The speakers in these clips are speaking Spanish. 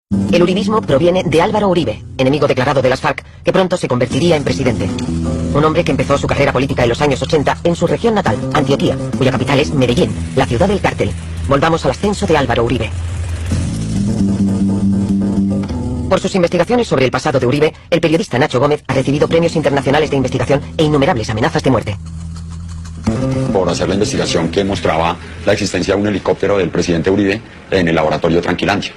El uribismo proviene de Álvaro Uribe, enemigo declarado de las FARC, que pronto se convertiría en presidente. Un hombre que empezó su carrera política en los años 80 en su región natal, Antioquia, cuya capital es Medellín, la ciudad del cártel. Volvamos al ascenso de Álvaro Uribe. Por sus investigaciones sobre el pasado de Uribe, el periodista Nacho Gómez ha recibido premios internacionales de investigación e innumerables amenazas de muerte. Por hacer la investigación que mostraba la existencia de un helicóptero del presidente Uribe en el laboratorio Tranquilandia.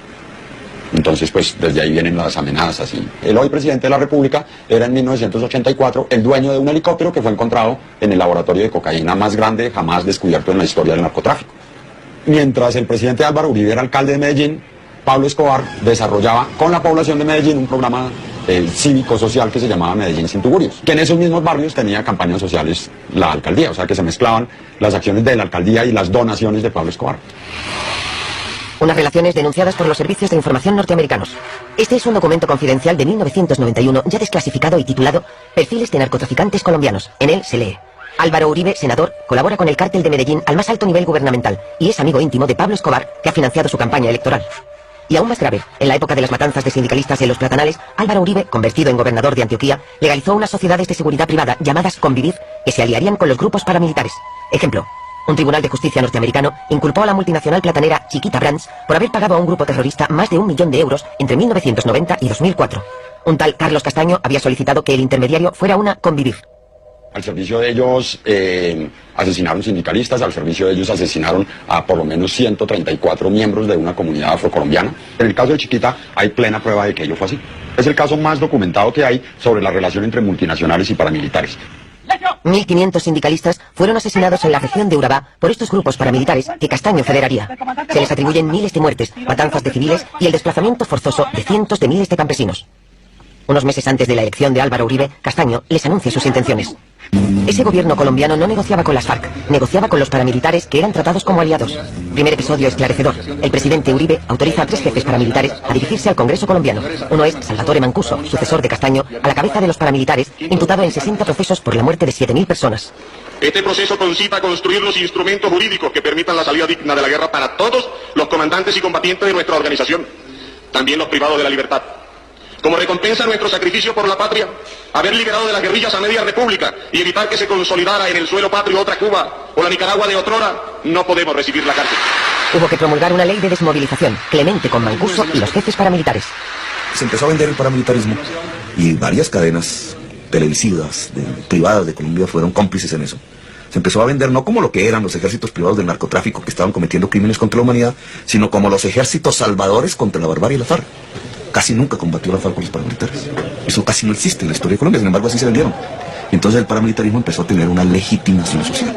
Entonces, pues, desde ahí vienen las amenazas. Y el hoy presidente de la República era en 1984 el dueño de un helicóptero que fue encontrado en el laboratorio de cocaína más grande jamás descubierto en la historia del narcotráfico. Mientras el presidente Álvaro Uribe era alcalde de Medellín, Pablo Escobar desarrollaba con la población de Medellín un programa cívico-social que se llamaba Medellín sin tugurios, que en esos mismos barrios tenía campañas sociales la alcaldía, o sea que se mezclaban las acciones de la alcaldía y las donaciones de Pablo Escobar. Unas relaciones denunciadas por los servicios de información norteamericanos. Este es un documento confidencial de 1991, ya desclasificado y titulado Perfiles de narcotraficantes colombianos. En él se lee: Álvaro Uribe, senador, colabora con el cártel de Medellín al más alto nivel gubernamental y es amigo íntimo de Pablo Escobar, que ha financiado su campaña electoral. Y aún más grave, en la época de las matanzas de sindicalistas en Los Platanales, Álvaro Uribe, convertido en gobernador de Antioquia, legalizó unas sociedades de seguridad privada llamadas Convivir, que se aliarían con los grupos paramilitares. Ejemplo: un tribunal de justicia norteamericano inculpó a la multinacional platanera Chiquita Brands por haber pagado a un grupo terrorista más de 1 millón de euros entre 1990 y 2004. Un tal Carlos Castaño había solicitado que el intermediario fuera una Convivir. Al servicio de ellos asesinaron sindicalistas, al servicio de ellos asesinaron a por lo menos 134 miembros de una comunidad afrocolombiana. En el caso de Chiquita hay plena prueba de que ello fue así. Es el caso más documentado que hay sobre la relación entre multinacionales y paramilitares. 1.500 sindicalistas fueron asesinados en la región de Urabá por estos grupos paramilitares que Castaño federaría. Se les atribuyen miles de muertes, matanzas de civiles y el desplazamiento forzoso de cientos de miles de campesinos. Unos meses antes de la elección de Álvaro Uribe, Castaño les anuncia sus intenciones. Ese gobierno colombiano no negociaba con las FARC, negociaba con los paramilitares que eran tratados como aliados. Primer episodio esclarecedor. El presidente Uribe autoriza a 3 jefes paramilitares a dirigirse al Congreso colombiano. Uno es Salvatore Mancuso, sucesor de Castaño, a la cabeza de los paramilitares, imputado en 60 procesos por la muerte de 7.000 personas. Este proceso concita a construir los instrumentos jurídicos que permitan la salida digna de la guerra para todos los comandantes y combatientes de nuestra organización, también los privados de la libertad. Como recompensa a nuestro sacrificio por la patria, haber liberado de las guerrillas a media república y evitar que se consolidara en el suelo patrio otra Cuba o la Nicaragua de otrora, no podemos recibir la cárcel. Hubo que promulgar una ley de desmovilización, clemente con Mancuso y los jefes paramilitares. Se empezó a vender el paramilitarismo y varias cadenas televisivas privadas de Colombia fueron cómplices en eso. Se empezó a vender no como lo que eran los ejércitos privados del narcotráfico que estaban cometiendo crímenes contra la humanidad, sino como los ejércitos salvadores contra la barbarie y la FARC. Casi nunca combatió la FARC con los paramilitares. Eso casi no existe en la historia de Colombia, sin embargo así se vendieron. Y entonces el paramilitarismo empezó a tener una legitimación social.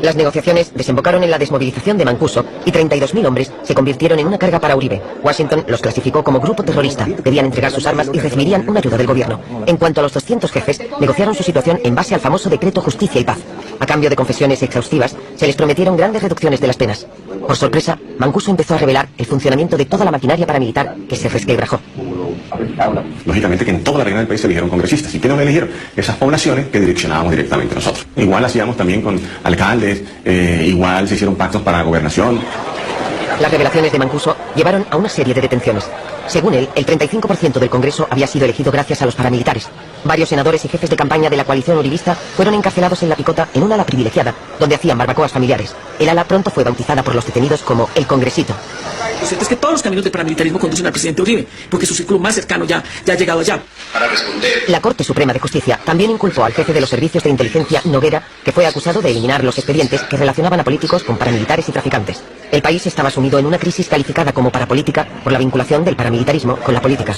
Las negociaciones desembocaron en la desmovilización de Mancuso y 32.000 hombres se convirtieron en una carga para Uribe. Washington los clasificó como grupo terrorista, debían entregar sus armas y recibirían una ayuda del gobierno. En cuanto a los 200 jefes, negociaron su situación en base al famoso decreto Justicia y Paz. A cambio de confesiones exhaustivas, se les prometieron grandes reducciones de las penas. Por sorpresa, Mancuso empezó a revelar el funcionamiento de toda la maquinaria paramilitar que se resquebrajó. Lógicamente que en toda la región del país se eligieron congresistas. ¿Y quiénes eligieron? Esas poblaciones que direccionábamos directamente nosotros. Igual hacíamos también con alcaldes, igual se hicieron pactos para gobernación. Las revelaciones de Mancuso llevaron a una serie de detenciones. Según él, el 35% del Congreso había sido elegido gracias a los paramilitares. Varios senadores y jefes de campaña de la coalición uribista fueron encarcelados en La Picota en un ala privilegiada, donde hacían barbacoas familiares. El ala pronto fue bautizada por los detenidos como el Congresito. Lo cierto es que todos los caminos del paramilitarismo conducen al presidente Uribe, porque su círculo más cercano ya ha llegado allá. Para responder. La Corte Suprema de Justicia también inculpó al jefe de los servicios de inteligencia, Noguera, que fue acusado de eliminar los expedientes que relacionaban a políticos con paramilitares y traficantes. El país estaba sumido en una crisis calificada como parapolítica por la vinculación del paramilitarismo con la política.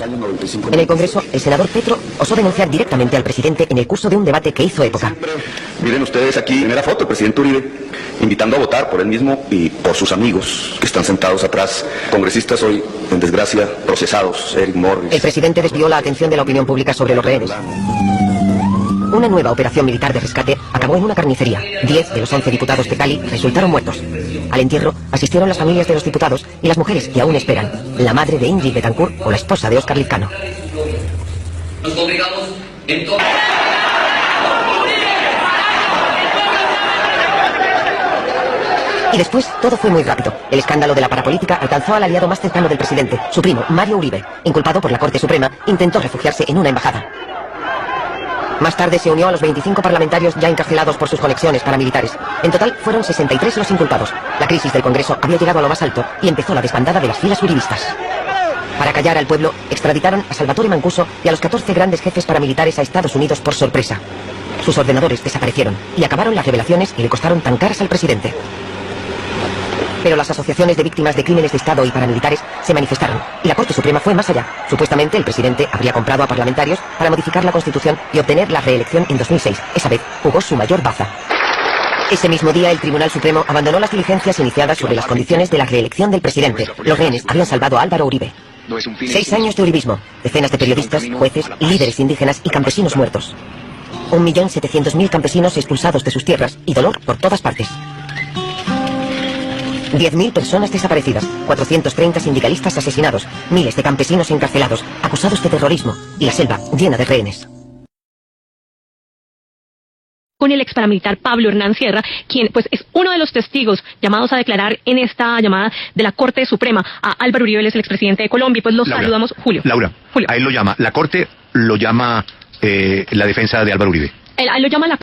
En el Congreso, el senador Petro osó denunciar directamente al presidente en el curso de un debate que hizo época. Miren ustedes aquí, primera foto, el presidente Uribe, invitando a votar por él mismo y por sus amigos que están sentados atrás. Congresistas hoy, en desgracia, procesados, Eric Morris. El presidente desvió la atención de la opinión pública sobre los rehenes. Una nueva operación militar de rescate acabó en una carnicería. 10 de los 11 diputados de Cali resultaron muertos. Al entierro asistieron las familias de los diputados y las mujeres que aún esperan, la madre de Ingrid Betancourt o la esposa de Óscar Lizcano. Nos obligamos en todo. Y después, todo fue muy rápido. El escándalo de la parapolítica alcanzó al aliado más cercano del presidente, su primo, Mario Uribe. Inculpado por la Corte Suprema, intentó refugiarse en una embajada. Más tarde se unió a los 25 parlamentarios ya encarcelados por sus conexiones paramilitares. En total, fueron 63 los inculpados. La crisis del Congreso había llegado a lo más alto y empezó la desbandada de las filas uribistas. Para callar al pueblo, extraditaron a Salvatore Mancuso y a los 14 grandes jefes paramilitares a Estados Unidos por sorpresa. Sus ordenadores desaparecieron y acabaron las revelaciones que le costaron tan caras al presidente. Pero las asociaciones de víctimas de crímenes de Estado y paramilitares se manifestaron, y la Corte Suprema fue más allá. Supuestamente el presidente habría comprado a parlamentarios para modificar la Constitución y obtener la reelección en 2006. Esa vez jugó su mayor baza. Ese mismo día el Tribunal Supremo abandonó las diligencias iniciadas sobre las condiciones de la reelección del presidente. Los rehenes habían salvado a Álvaro Uribe. 6 años de uribismo, decenas de periodistas, jueces, líderes indígenas y campesinos muertos. 1.700.000 campesinos expulsados de sus tierras y dolor por todas partes. 10.000 personas desaparecidas, 430 sindicalistas asesinados, miles de campesinos encarcelados, acusados de terrorismo y la selva llena de rehenes. Con el ex paramilitar Pablo Hernán Sierra, quien pues es uno de los testigos llamados a declarar en esta llamada de la Corte Suprema a Álvaro Uribe, él es el expresidente de Colombia, y pues los saludamos, Julio. Laura, Julio. A él lo llama, la Corte lo llama la defensa de Álvaro Uribe. Él lo llama la